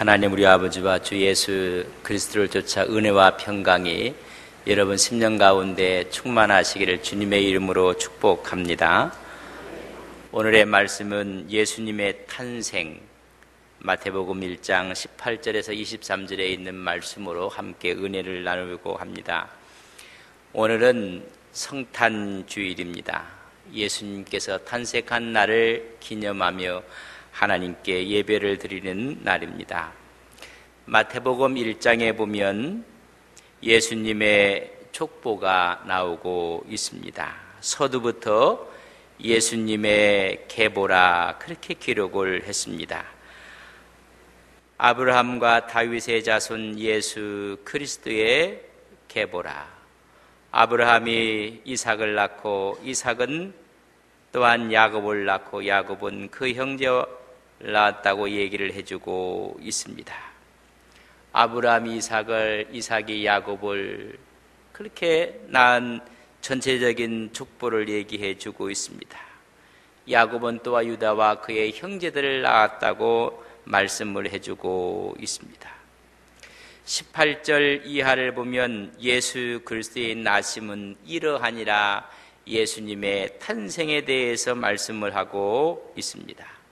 하나님 우리 아버지와 주 예수 그리스도를 쫓아 은혜와 평강이 여러분 심령 가운데 충만하시기를 주님의 이름으로 축복합니다. 오늘의 말씀은 예수님의 탄생, 마태복음 1장 18절에서 23절에 있는 말씀으로 함께 은혜를 나누고 합니다. 오늘은 성탄주일입니다. 예수님께서 탄생한 날을 기념하며 하나님께 예배를 드리는 날입니다. 마태복음 1장에 보면 예수님의 족보가 나오고 있습니다. 서두부터 예수님의 계보라 그렇게 기록을 했습니다. 아브라함과 다윗의 자손 예수 그리스도의 계보라. 아브라함이 이삭을 낳고 이삭은 또한 야곱을 낳고 야곱은 그 형제와 낳았다고 얘기를 해주고 있습니다. 아브라함이 이삭을, 이삭이 야곱을 그렇게 낳은 전체적인 족보를 얘기해 주고 있습니다. 야곱은 또한 유다와 그의 형제들을 낳았다고 말씀을 해주고 있습니다. 18절 이하를 보면 예수 그리스도의 나심은 이러하니라 예수님의 탄생에 대해서 말씀을 하고 있습니다.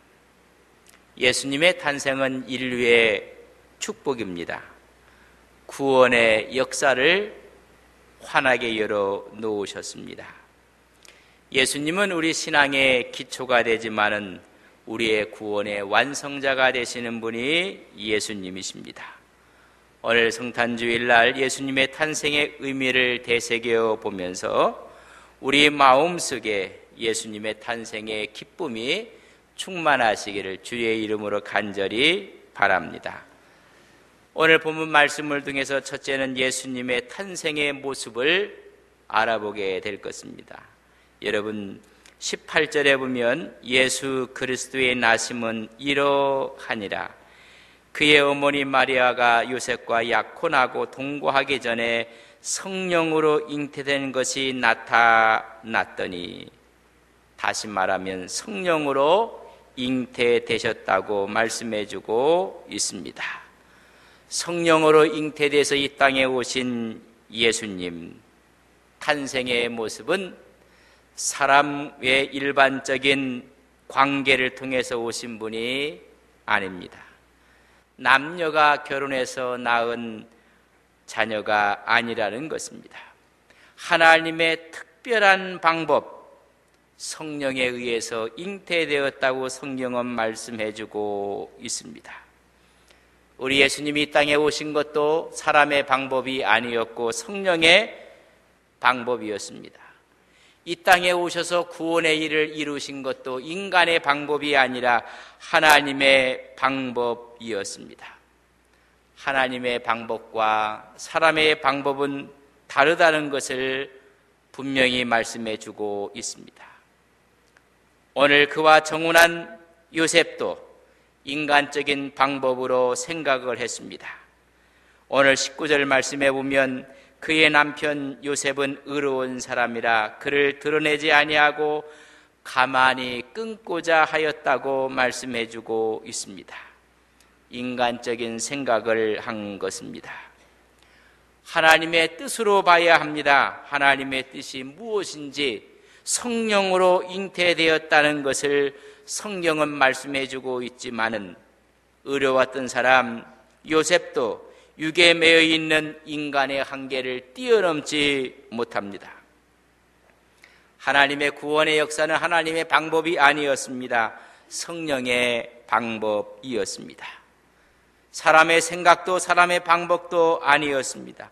예수님의 탄생은 인류의 축복입니다. 구원의 역사를 환하게 열어 놓으셨습니다. 예수님은 우리 신앙의 기초가 되지만은 우리의 구원의 완성자가 되시는 분이 예수님이십니다. 오늘 성탄주일 날 예수님의 탄생의 의미를 되새겨 보면서 우리 마음속에 예수님의 탄생의 기쁨이 충만하시기를 주의 이름으로 간절히 바랍니다. 오늘 본문 말씀을 통해서 첫째는 예수님의 탄생의 모습을 알아보게 될 것입니다. 여러분 18절에 보면 예수 그리스도의 나심은 이러하니라. 그의 어머니 마리아가 요셉과 약혼하고 동거하기 전에 성령으로 잉태된 것이 나타났더니, 다시 말하면 성령으로 잉태되셨다고 말씀해주고 있습니다. 성령으로 잉태돼서 이 땅에 오신 예수님 탄생의 모습은 사람의 일반적인 관계를 통해서 오신 분이 아닙니다. 남녀가 결혼해서 낳은 자녀가 아니라는 것입니다. 하나님의 특별한 방법, 성령에 의해서 잉태되었다고 성경은 말씀해주고 있습니다. 우리 예수님이 이 땅에 오신 것도 사람의 방법이 아니었고 성령의 방법이었습니다. 이 땅에 오셔서 구원의 일을 이루신 것도 인간의 방법이 아니라 하나님의 방법이었습니다. 하나님의 방법과 사람의 방법은 다르다는 것을 분명히 말씀해 주고 있습니다. 오늘 그와 정혼한 요셉도 인간적인 방법으로 생각을 했습니다. 오늘 19절 말씀해 보면 그의 남편 요셉은 의로운 사람이라 그를 드러내지 아니하고 가만히 끊고자 하였다고 말씀해 주고 있습니다. 인간적인 생각을 한 것입니다. 하나님의 뜻으로 봐야 합니다. 하나님의 뜻이 무엇인지 성령으로 잉태되었다는 것을 성경은 말씀해 주고 있지만은 어려웠던 사람 요셉도 육에 매여 있는 인간의 한계를 뛰어넘지 못합니다. 하나님의 구원의 역사는 하나님의 방법이 아니었습니다. 성령의 방법이었습니다. 사람의 생각도 사람의 방법도 아니었습니다.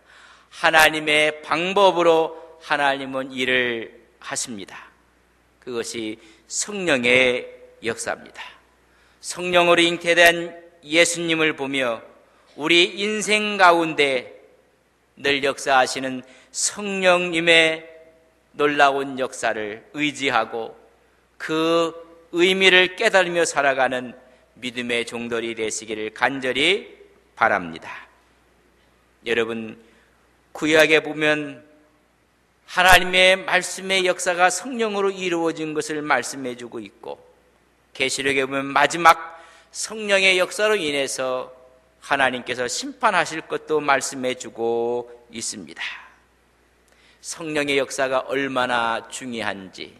하나님의 방법으로 하나님은 일을 하십니다. 그것이 성령의 역사입니다. 성령으로 잉태된 예수님을 보며 우리 인생 가운데 늘 역사하시는 성령님의 놀라운 역사를 의지하고 그 의미를 깨달으며 살아가는 믿음의 종들이 되시기를 간절히 바랍니다. 여러분, 구약에 보면 하나님의 말씀의 역사가 성령으로 이루어진 것을 말씀해 주고 있고, 계시록에 보면 마지막 성령의 역사로 인해서 하나님께서 심판하실 것도 말씀해 주고 있습니다. 성령의 역사가 얼마나 중요한지,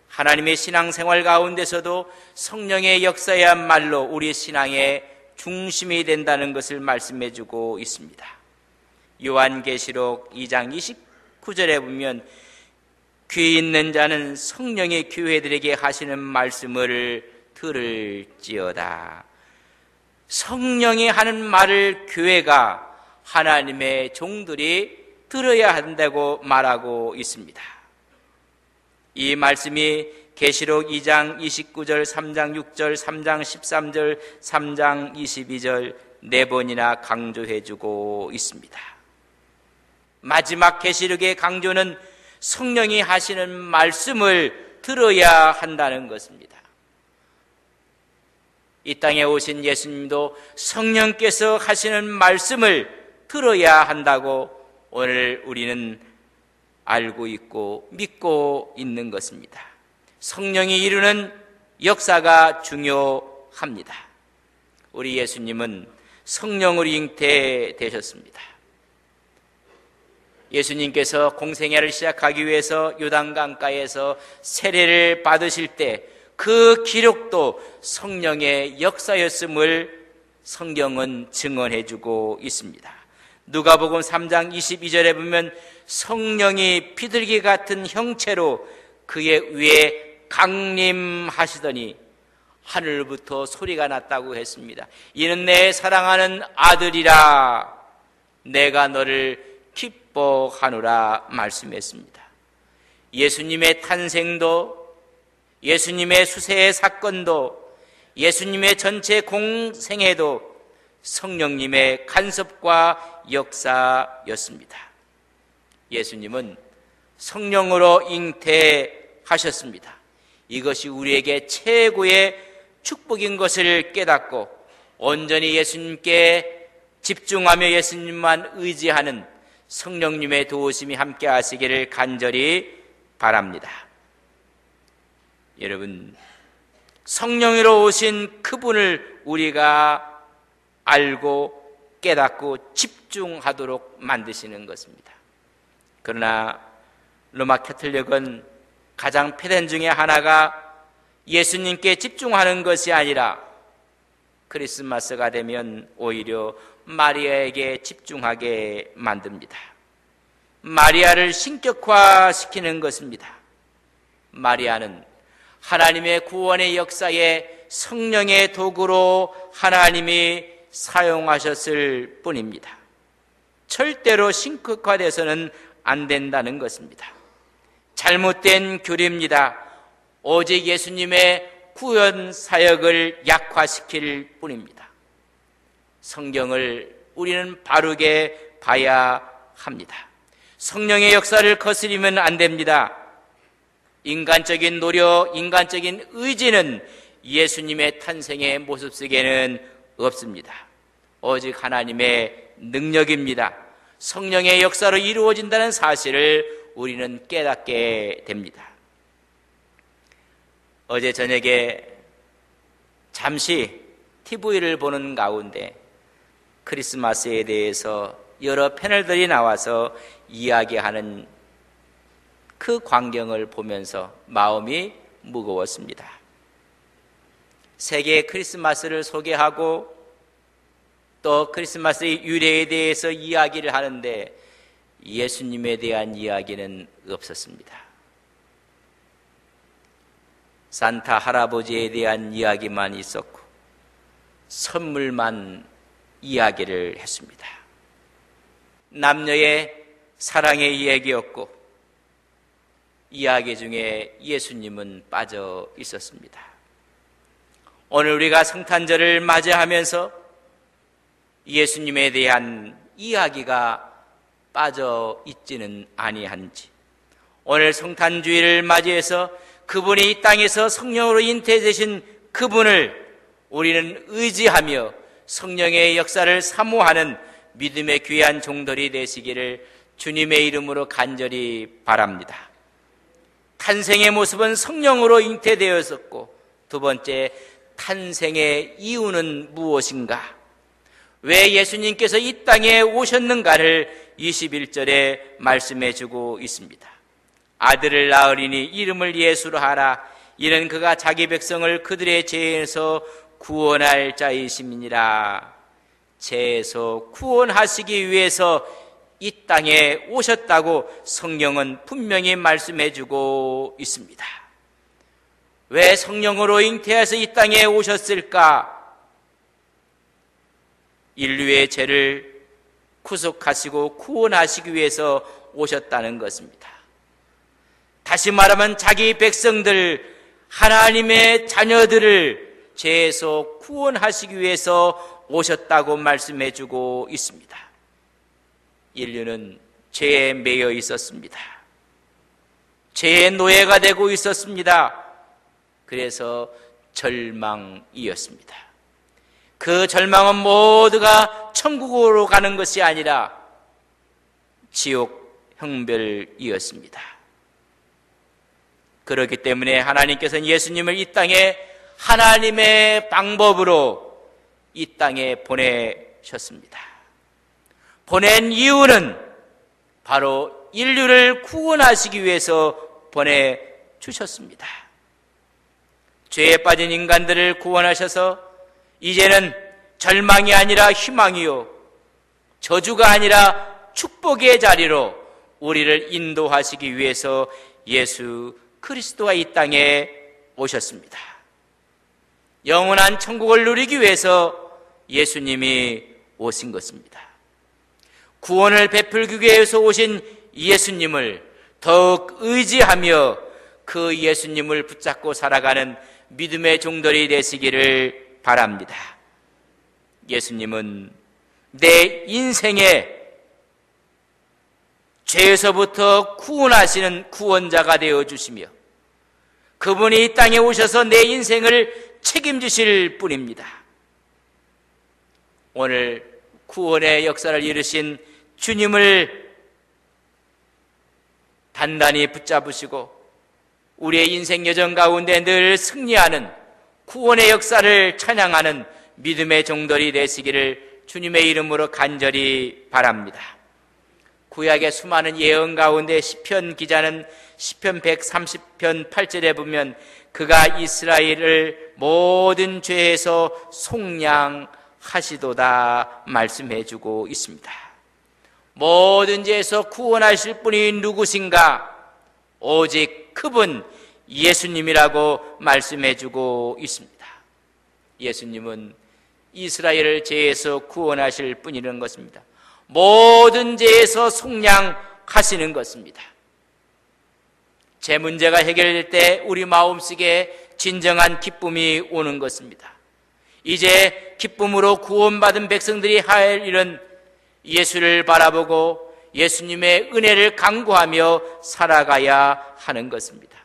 하나님의 신앙생활 가운데서도 성령의 역사야말로 우리 신앙의 중심이 된다는 것을 말씀해 주고 있습니다. 요한계시록 2장 29절에 보면 귀 있는 자는 성령의 교회들에게 하시는 말씀을 들을지어다. 성령이 하는 말을 교회가, 하나님의 종들이 들어야 한다고 말하고 있습니다. 이 말씀이 계시록 2장 29절, 3장 6절, 3장 13절, 3장 22절 4번이나 강조해주고 있습니다. 마지막 계시록의 강조는 성령이 하시는 말씀을 들어야 한다는 것입니다. 이 땅에 오신 예수님도 성령께서 하시는 말씀을 들어야 한다고 오늘 우리는 알고 있고 믿고 있는 것입니다. 성령이 이루는 역사가 중요합니다. 우리 예수님은 성령으로 잉태되셨습니다. 예수님께서 공생애를 시작하기 위해서 요단강가에서 세례를 받으실 때 그 기록도 성령의 역사였음을 성경은 증언해주고 있습니다. 누가복음 3장 22절에 보면 성령이 비둘기 같은 형체로 그의 위에 강림하시더니 하늘부터 소리가 났다고 했습니다. 이는 내 사랑하는 아들이라, 내가 너를 기뻐하노라 말씀했습니다. 예수님의 탄생도, 예수님의 수세의 사건도, 예수님의 전체 공생애도 성령님의 간섭과 역사였습니다. 예수님은 성령으로 잉태하셨습니다. 이것이 우리에게 최고의 축복인 것을 깨닫고 온전히 예수님께 집중하며 예수님만 의지하는 성령님의 도우심이 함께 하시기를 간절히 바랍니다. 여러분, 성령으로 오신 그분을 우리가 알고 깨닫고 집중하도록 만드시는 것입니다. 그러나 로마 캐톨릭은 가장 폐단 중에 하나가 예수님께 집중하는 것이 아니라 크리스마스가 되면 오히려 마리아에게 집중하게 만듭니다. 마리아를 신격화시키는 것입니다. 마리아는 하나님의 구원의 역사에 성령의 도구로 하나님이 사용하셨을 뿐입니다. 절대로 신격화돼서는 안 된다는 것입니다. 잘못된 교리입니다. 오직 예수님의 구원 사역을 약화시킬 뿐입니다. 성경을 우리는 바르게 봐야 합니다. 성령의 역사를 거스리면 안 됩니다. 인간적인 노력, 인간적인 의지는 예수님의 탄생의 모습 속에는 없습니다. 오직 하나님의 능력입니다. 성령의 역사로 이루어진다는 사실을 우리는 깨닫게 됩니다. 어제 저녁에 잠시 TV를 보는 가운데 크리스마스에 대해서 여러 패널들이 나와서 이야기하는 그 광경을 보면서 마음이 무거웠습니다. 세계 크리스마스를 소개하고 또 크리스마스의 유래에 대해서 이야기를 하는데 예수님에 대한 이야기는 없었습니다. 산타 할아버지에 대한 이야기만 있었고 선물만 이야기를 했습니다. 남녀의 사랑의 이야기였고 이야기 중에 예수님은 빠져 있었습니다. 오늘 우리가 성탄절을 맞이하면서 예수님에 대한 이야기가 빠져 있지는 아니한지, 오늘 성탄주의를 맞이해서 그분이 이 땅에서 성령으로 잉태되신 그분을 우리는 의지하며 성령의 역사를 사모하는 믿음의 귀한 종들이 되시기를 주님의 이름으로 간절히 바랍니다. 탄생의 모습은 성령으로 잉태되었었고, 두 번째, 탄생의 이유는 무엇인가? 왜 예수님께서 이 땅에 오셨는가를 21절에 말씀해 주고 있습니다. 아들을 낳으리니 이름을 예수로 하라. 이는 그가 자기 백성을 그들의 죄에서 구원할 자이심이니라. 죄에서 구원하시기 위해서 이 땅에 오셨다고 성경은 분명히 말씀해 주고 있습니다. 왜 성령으로 잉태해서 이 땅에 오셨을까? 인류의 죄를 구속하시고 구원하시기 위해서 오셨다는 것입니다. 다시 말하면 자기 백성들, 하나님의 자녀들을 죄에서 구원하시기 위해서 오셨다고 말씀해 주고 있습니다. 인류는 죄에 매여 있었습니다. 죄의 노예가 되고 있었습니다. 그래서 절망이었습니다. 그 절망은 모두가 천국으로 가는 것이 아니라 지옥 형별이었습니다. 그렇기 때문에 하나님께서는 예수님을 이 땅에 하나님의 방법으로 이 땅에 보내셨습니다. 보낸 이유는 바로 인류를 구원하시기 위해서 보내주셨습니다. 죄에 빠진 인간들을 구원하셔서 이제는 절망이 아니라 희망이요, 저주가 아니라 축복의 자리로 우리를 인도하시기 위해서 예수 그리스도가 이 땅에 오셨습니다. 영원한 천국을 누리기 위해서 예수님이 오신 것입니다. 구원을 베풀기 위해서 오신 예수님을 더욱 의지하며 그 예수님을 붙잡고 살아가는 믿음의 종들이 되시기를 바랍니다. 예수님은 내 인생에 죄에서부터 구원하시는 구원자가 되어주시며 그분이 이 땅에 오셔서 내 인생을 책임지실 분입니다. 오늘 구원의 역사를 이루신 주님을 단단히 붙잡으시고 우리의 인생 여정 가운데 늘 승리하는 구원의 역사를 찬양하는 믿음의 종들이 되시기를 주님의 이름으로 간절히 바랍니다. 구약의 수많은 예언 가운데 시편 기자는 시편 130편 8절에 보면 그가 이스라엘을 모든 죄에서 속량하시도다 말씀해주고 있습니다. 모든 죄에서 구원하실 분이 누구신가? 오직 그분 예수님이라고 말씀해주고 있습니다. 예수님은 이스라엘을 죄에서 구원하실 분이라는 것입니다. 모든 죄에서 속량하시는 것입니다. 제 문제가 해결될 때 우리 마음속에 진정한 기쁨이 오는 것입니다. 이제 기쁨으로 구원받은 백성들이 할 일은 예수를 바라보고 예수님의 은혜를 강구하며 살아가야 하는 것입니다.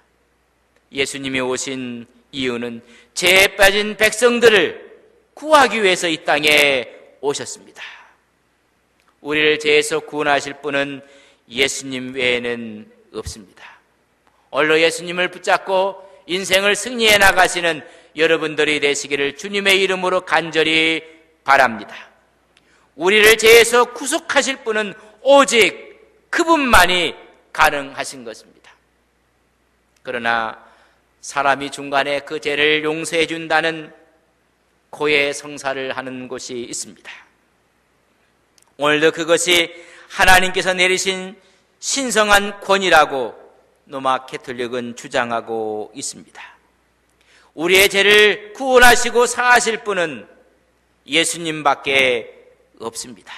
예수님이 오신 이유는 죄에 빠진 백성들을 구하기 위해서 이 땅에 오셨습니다. 우리를 죄에서 구원하실 분은 예수님 외에는 없습니다. 오늘로 예수님을 붙잡고 인생을 승리해 나가시는 여러분들이 되시기를 주님의 이름으로 간절히 바랍니다. 우리를 죄에서 구속하실 분은 오직 그분만이 가능하신 것입니다. 그러나 사람이 중간에 그 죄를 용서해 준다는 고해 성사를 하는 곳이 있습니다. 오늘도 그것이 하나님께서 내리신 신성한 권위라고 로마 캐톨릭은 주장하고 있습니다. 우리의 죄를 구원하시고 사하실 분은 예수님밖에 없습니다.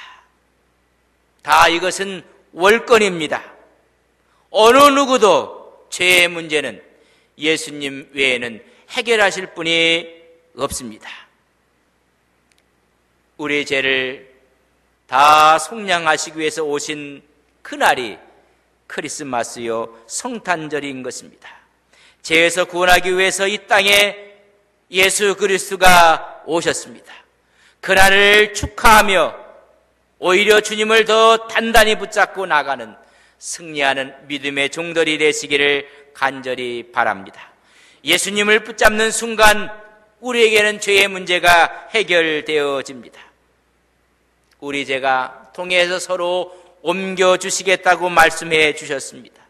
다 이것은 월권입니다. 어느 누구도 죄의 문제는 예수님 외에는 해결하실 분이 없습니다. 우리의 죄를 다 속량하시기 위해서 오신 그날이 크리스마스요 성탄절인 것입니다. 죄에서 구원하기 위해서 이 땅에 예수 그리스도가 오셨습니다. 그날을 축하하며 오히려 주님을 더 단단히 붙잡고 나가는 승리하는 믿음의 종들이 되시기를 간절히 바랍니다. 예수님을 붙잡는 순간 우리에게는 죄의 문제가 해결되어집니다. 우리 죄가 통해서 서로 옮겨주시겠다고 말씀해 주셨습니다.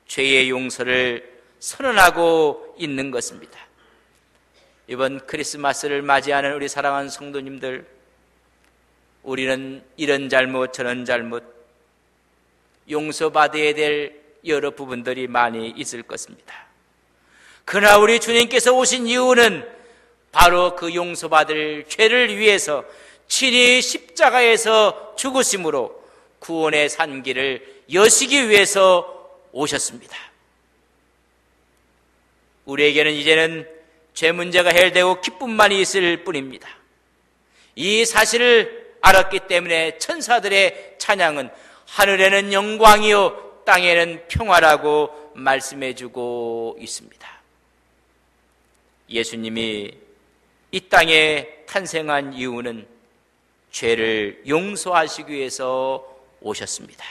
죄의 용서를 선언하고 있는 것입니다. 이번 크리스마스를 맞이하는 우리 사랑하는 성도님들, 우리는 이런 잘못 저런 잘못 용서받아야 될 여러 부분들이 많이 있을 것입니다. 그러나 우리 주님께서 오신 이유는 바로 그 용서받을 죄를 위해서 친히 십자가에서 죽으심으로 구원의 산길을 여시기 위해서 오셨습니다. 우리에게는 이제는 죄 문제가 해결되고 기쁨만이 있을 뿐입니다. 이 사실을 알았기 때문에 천사들의 찬양은 하늘에는 영광이요 땅에는 평화라고 말씀해주고 있습니다. 예수님이 이 땅에 탄생한 이유는 죄를 용서하시기 위해서 오셨습니다.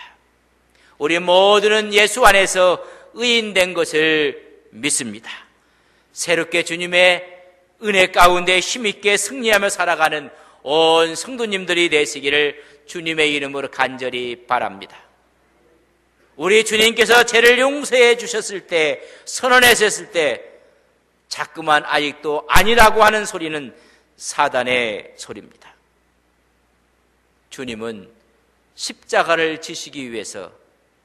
우리 모두는 예수 안에서 의인된 것을 믿습니다. 새롭게 주님의 은혜 가운데 힘있게 승리하며 살아가는 온 성도님들이 되시기를 주님의 이름으로 간절히 바랍니다. 우리 주님께서 죄를 용서해 주셨을 때, 선언하셨을 때 자꾸만 아직도 아니라고 하는 소리는 사단의 소리입니다. 주님은 십자가를 지시기 위해서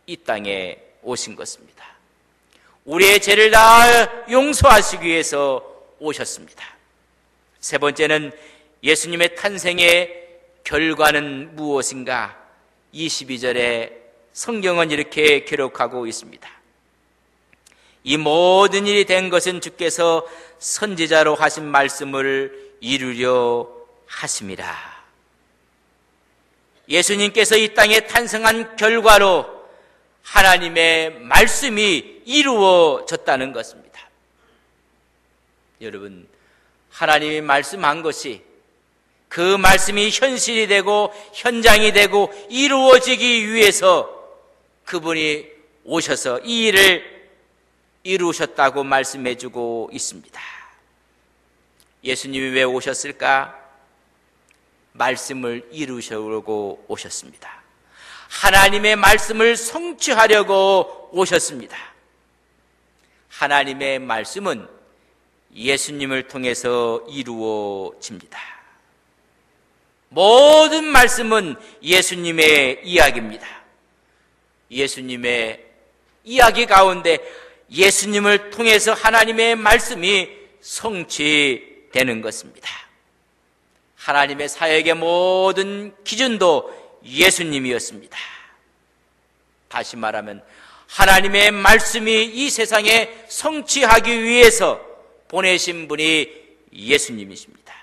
이 땅에 오신 것입니다. 우리의 죄를 다 용서하시기 위해서 오셨습니다. 세 번째는 예수님의 탄생의 결과는 무엇인가? 22절에 성경은 이렇게 기록하고 있습니다. 이 모든 일이 된 것은 주께서 선지자로 하신 말씀을 이루려 하심이라. 예수님께서 이 땅에 탄생한 결과로 하나님의 말씀이 이루어졌다는 것입니다. 여러분, 하나님이 말씀한 것이 그 말씀이 현실이 되고 현장이 되고 이루어지기 위해서 그분이 오셔서 이 일을 이루셨다고 말씀해주고 있습니다. 예수님이 왜 오셨을까? 말씀을 이루시려고 오셨습니다. 하나님의 말씀을 성취하려고 오셨습니다. 하나님의 말씀은 예수님을 통해서 이루어집니다. 모든 말씀은 예수님의 이야기입니다. 예수님의 이야기 가운데 예수님을 통해서 하나님의 말씀이 성취되는 것입니다. 하나님의 사역의 모든 기준도 예수님이었습니다. 다시 말하면 하나님의 말씀이 이 세상에 성취하기 위해서 보내신 분이 예수님이십니다.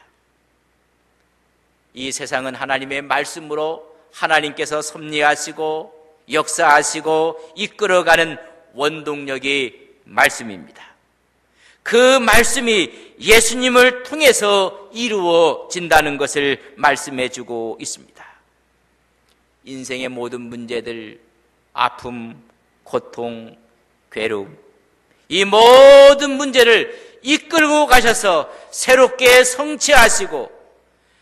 이 세상은 하나님의 말씀으로 하나님께서 섭리하시고 역사하시고 이끌어가는 원동력이 말씀입니다. 그 말씀이 예수님을 통해서 이루어진다는 것을 말씀해주고 있습니다. 인생의 모든 문제들, 아픔, 고통, 괴로움, 이 모든 문제를 이끌고 가셔서 새롭게 성취하시고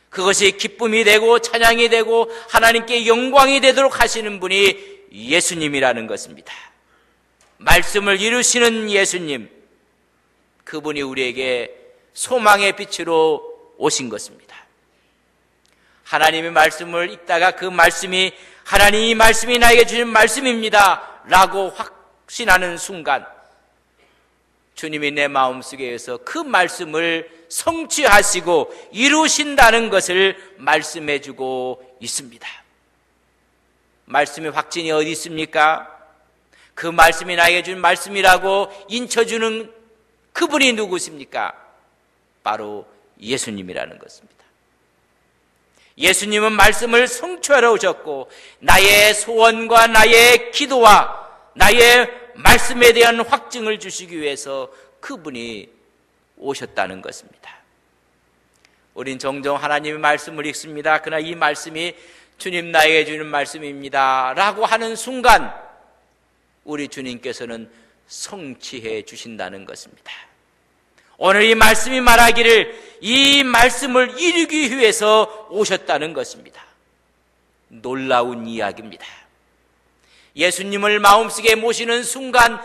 그것이 기쁨이 되고 찬양이 되고 하나님께 영광이 되도록 하시는 분이 예수님이라는 것입니다. 말씀을 이루시는 예수님, 그분이 우리에게 소망의 빛으로 오신 것입니다. 하나님의 말씀을 읽다가 그 말씀이 하나님이 말씀이 나에게 주신 말씀입니다 라고 확신하는 순간 주님이 내 마음속에서 그 말씀을 성취하시고 이루신다는 것을 말씀해주고 있습니다. 말씀의 확신이 어디 있습니까? 그 말씀이 나에게 준 말씀이라고 인쳐주는 그분이 누구십니까? 바로 예수님이라는 것입니다. 예수님은 말씀을 성취하러 오셨고 나의 소원과 나의 기도와 나의 말씀에 대한 확증을 주시기 위해서 그분이 오셨다는 것입니다. 우린 종종 하나님의 말씀을 읽습니다. 그러나 이 말씀이 주님 나에게 주는 말씀입니다 라고 하는 순간 우리 주님께서는 성취해 주신다는 것입니다. 오늘 이 말씀이 말하기를 이 말씀을 이루기 위해서 오셨다는 것입니다. 놀라운 이야기입니다. 예수님을 마음속에 모시는 순간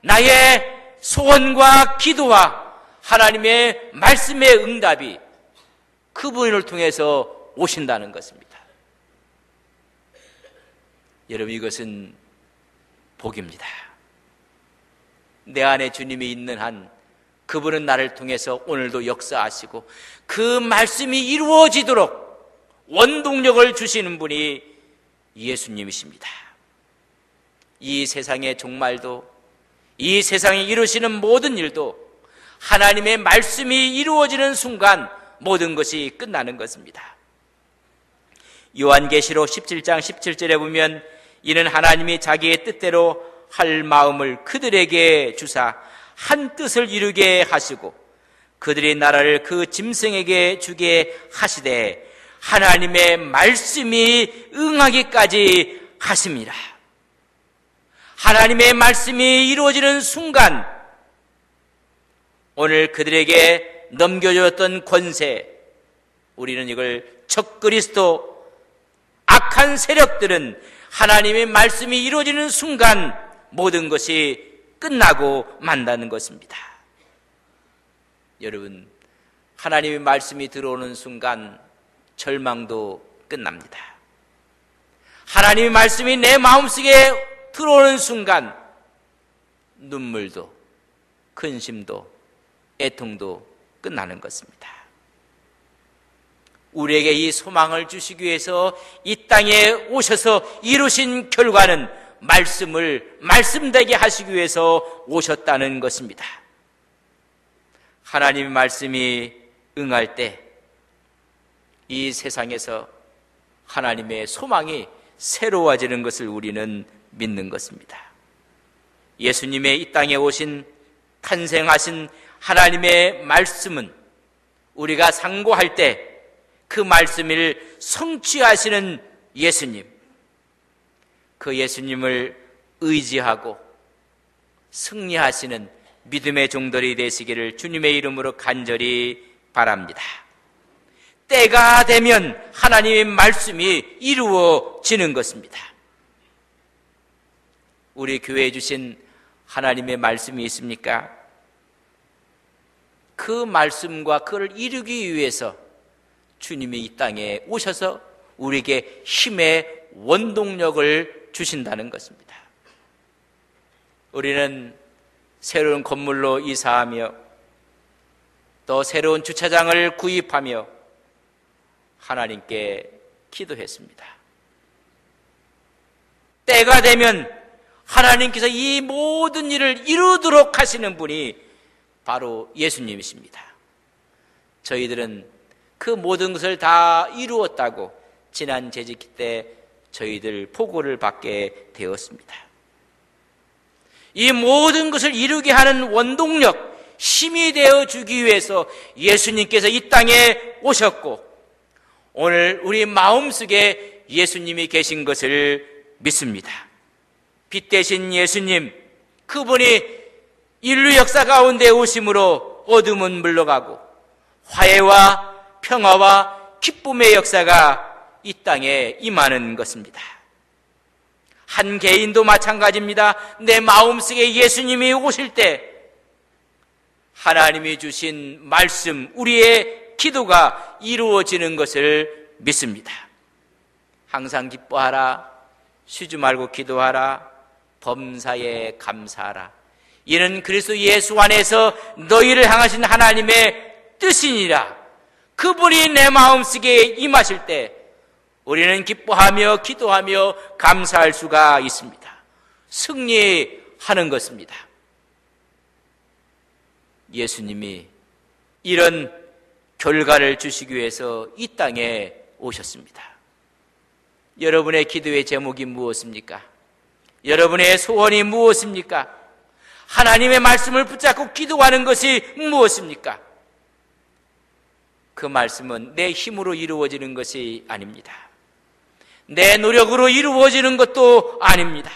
나의 소원과 기도와 하나님의 말씀의 응답이 그분을 통해서 오신다는 것입니다. 여러분, 이것은 복입니다. 내 안에 주님이 있는 한 그분은 나를 통해서 오늘도 역사하시고 그 말씀이 이루어지도록 원동력을 주시는 분이 예수님이십니다. 이 세상의 종말도, 이 세상에 이루시는 모든 일도 하나님의 말씀이 이루어지는 순간 모든 것이 끝나는 것입니다. 요한계시록 17장 17절에 보면 이는 하나님이 자기의 뜻대로 할 마음을 그들에게 주사 한 뜻을 이루게 하시고 그들의 나라를 그 짐승에게 주게 하시되 하나님의 말씀이 응하기까지 하심이라. 하나님의 말씀이 이루어지는 순간 오늘 그들에게 넘겨줬던 권세, 우리는 이걸 적그리스도, 악한 세력들은 하나님의 말씀이 이루어지는 순간 모든 것이 끝나고 만다는 것입니다. 여러분, 하나님의 말씀이 들어오는 순간 절망도 끝납니다. 하나님의 말씀이 내 마음속에 들어오는 순간 눈물도, 근심도, 애통도 끝나는 것입니다. 우리에게 이 소망을 주시기 위해서 이 땅에 오셔서 이루신 결과는 말씀을 말씀되게 하시기 위해서 오셨다는 것입니다. 하나님의 말씀이 응할 때 이 세상에서 하나님의 소망이 새로워지는 것을 우리는 믿는 것입니다. 예수님의 이 땅에 오신 탄생하신 하나님의 말씀은 우리가 상고할 때 그 말씀을 성취하시는 예수님, 그 예수님을 의지하고 승리하시는 믿음의 종들이 되시기를 주님의 이름으로 간절히 바랍니다. 때가 되면 하나님의 말씀이 이루어지는 것입니다. 우리 교회에 주신 하나님의 말씀이 있습니까? 그 말씀과 그를 이루기 위해서 주님이 이 땅에 오셔서 우리에게 힘의 원동력을 주신다는 것입니다. 우리는 새로운 건물로 이사하며 또 새로운 주차장을 구입하며 하나님께 기도했습니다. 때가 되면 하나님께서 이 모든 일을 이루도록 하시는 분이 바로 예수님이십니다. 저희들은 그 모든 것을 다 이루었다고 지난 재직기 때 저희들 보고를 받게 되었습니다. 이 모든 것을 이루게 하는 원동력, 힘이 되어 주기 위해서 예수님께서 이 땅에 오셨고 오늘 우리 마음속에 예수님이 계신 것을 믿습니다. 빛 대신 예수님, 그분이 인류 역사 가운데 오심으로 어둠은 물러가고 화해와 평화와 기쁨의 역사가 이 땅에 임하는 것입니다. 한 개인도 마찬가지입니다. 내 마음속에 예수님이 오실 때 하나님이 주신 말씀, 우리의 기도가 이루어지는 것을 믿습니다. 항상 기뻐하라, 쉬지 말고 기도하라, 범사에 감사하라. 이는 그리스도 예수 안에서 너희를 향하신 하나님의 뜻이니라. 그분이 내 마음속에 임하실 때 우리는 기뻐하며 기도하며 감사할 수가 있습니다. 승리하는 것입니다. 예수님이 이런 결과를 주시기 위해서 이 땅에 오셨습니다. 여러분의 기도의 제목이 무엇입니까? 여러분의 소원이 무엇입니까? 하나님의 말씀을 붙잡고 기도하는 것이 무엇입니까? 그 말씀은 내 힘으로 이루어지는 것이 아닙니다. 내 노력으로 이루어지는 것도 아닙니다.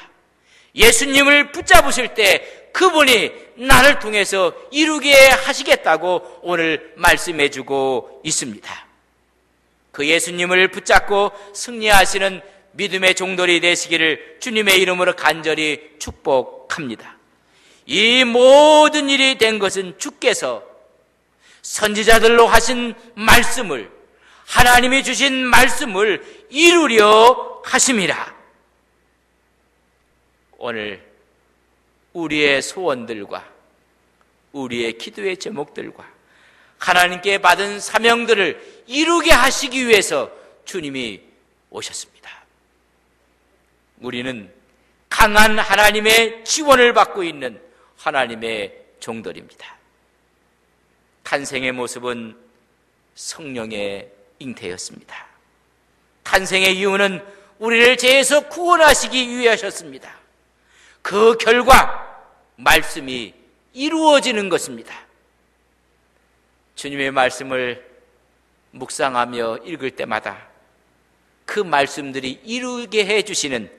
예수님을 붙잡으실 때 그분이 나를 통해서 이루게 하시겠다고 오늘 말씀해 주고 있습니다. 그 예수님을 붙잡고 승리하시는 믿음의 종들이 되시기를 주님의 이름으로 간절히 축복합니다. 이 모든 일이 된 것은 주께서 선지자들로 하신 말씀을, 하나님이 주신 말씀을 이루려 하심이라. 오늘 우리의 소원들과 우리의 기도의 제목들과 하나님께 받은 사명들을 이루게 하시기 위해서 주님이 오셨습니다. 우리는 강한 하나님의 지원을 받고 있는 하나님의 종들입니다. 탄생의 모습은 성령의 잉태였습니다. 탄생의 이유는 우리를 죄에서 구원하시기 위하셨습니다. 그 결과 말씀이 이루어지는 것입니다. 주님의 말씀을 묵상하며 읽을 때마다 그 말씀들이 이루게 해주시는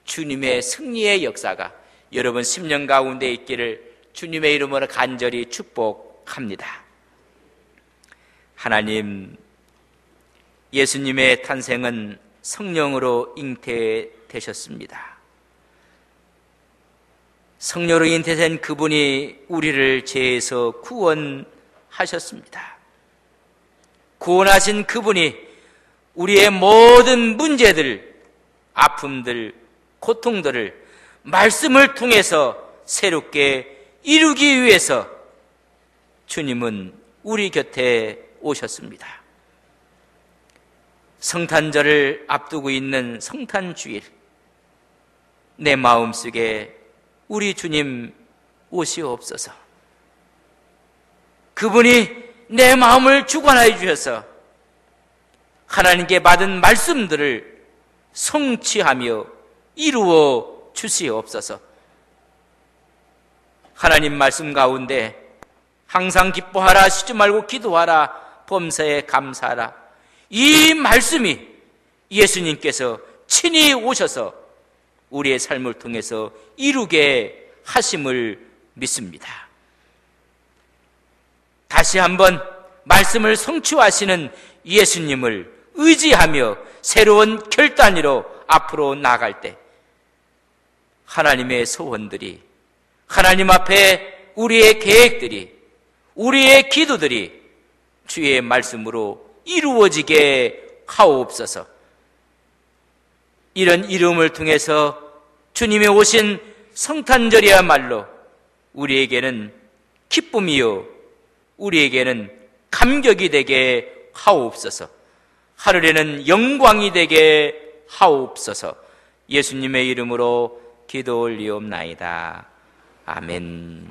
주님의 승리의 역사가 여러분 10년 가운데 있기를 주님의 이름으로 간절히 축복합니다. 하나님, 예수님의 탄생은 성령으로 잉태되셨습니다. 성령으로 잉태된 그분이 우리를 죄에서 구원하셨습니다. 구원하신 그분이 우리의 모든 문제들, 아픔들, 고통들을 말씀을 통해서 새롭게 이루기 위해서 주님은 우리 곁에 오셨습니다. 성탄절을 앞두고 있는 성탄주일, 내 마음속에 우리 주님 오시옵소서. 그분이 내 마음을 주관하여 주셔서 하나님께 받은 말씀들을 성취하며 이루어 주시옵소서. 하나님 말씀 가운데 항상 기뻐하라, 쉬지 말고 기도하라, 범사에 감사하라, 이 말씀이 예수님께서 친히 오셔서 우리의 삶을 통해서 이루게 하심을 믿습니다. 다시 한번 말씀을 성취하시는 예수님을 의지하며 새로운 결단으로 앞으로 나아갈 때 하나님의 소원들이, 하나님 앞에 우리의 계획들이, 우리의 기도들이 주의 말씀으로 이루어지게 하옵소서. 이런 이름을 통해서 주님이 오신 성탄절이야말로 우리에게는 기쁨이요, 우리에게는 감격이 되게 하옵소서. 하늘에는 영광이 되게 하옵소서. 예수님의 이름으로 기도 올리옵나이다. 아멘.